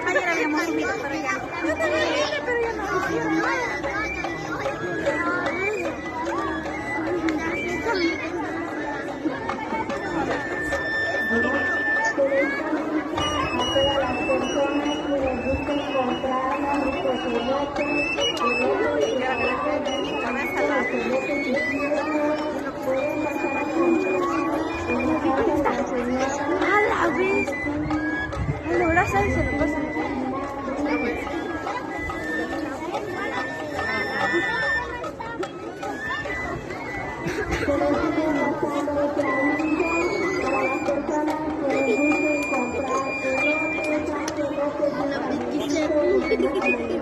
Ayer habíamos subido, pero ya no. Yo también vine, pero ya no hicieron nada. A todas las personas que les gusta encontrar A la vez. Lo abraza y se lo pasa. Una